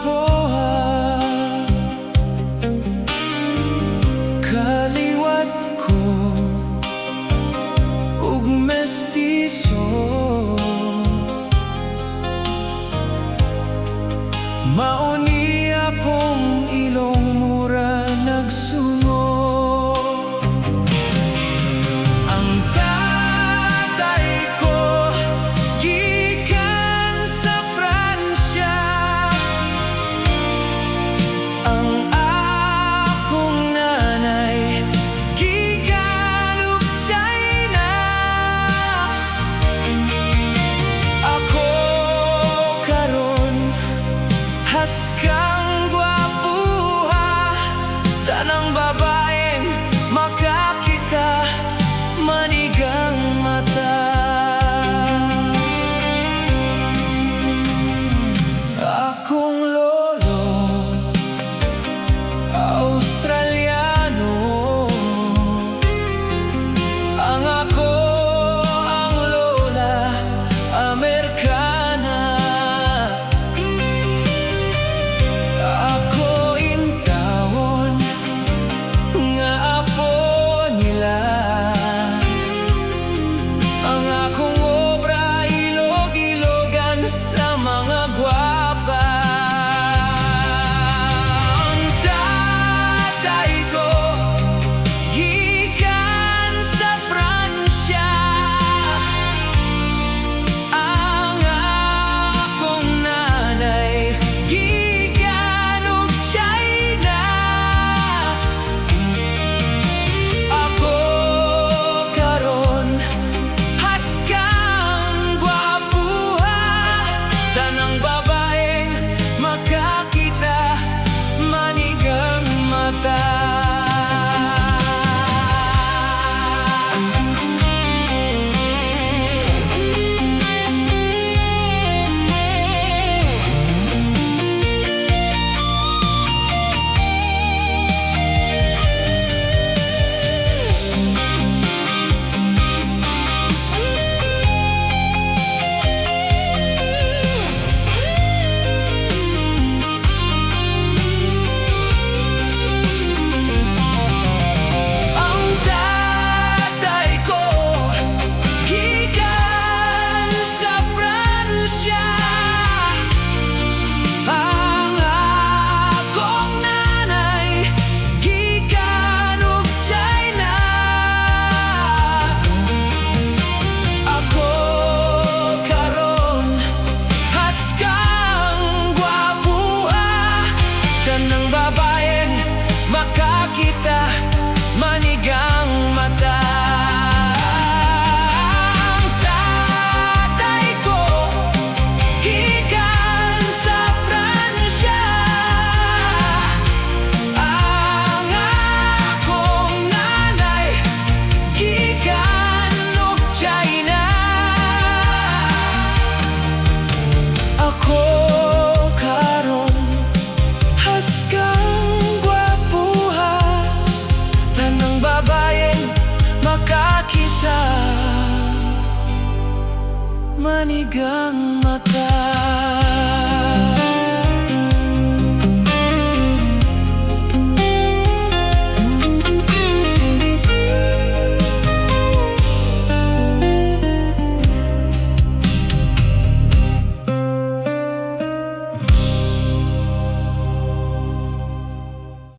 gwapoha, kaliwat ko ug mestizo. Mauni akong ilong mura nagsungo. Ang tatay ko gikan sa Pransya, ang akong nanay gikan ug China. Ako karon haskang gwapuha, tanang babaeng makakita manigang mata. Akong lolo Australiano, ang ako ang lola Amerikana. Ako intawon nga apo nila, ang akong obra ilog-ilogan sa mga gwapa. Ang tatay ko gikan sa Pransya, ang akong nanay gikan ug China. Ako karon haskang gwapuha, tanang babaeng makakita manigang mata. Ang tatay ko gikan sa Pransya, ang akong nanay gikan ug China. Ako karon haskang gwapuha, tanang babaeng makakita manigang mata. Ang tatay ko gikan sa Pransya, ang akong nanay gikan ug China. Ako karon haskang gwapuha, tanang babaeng makakita manigang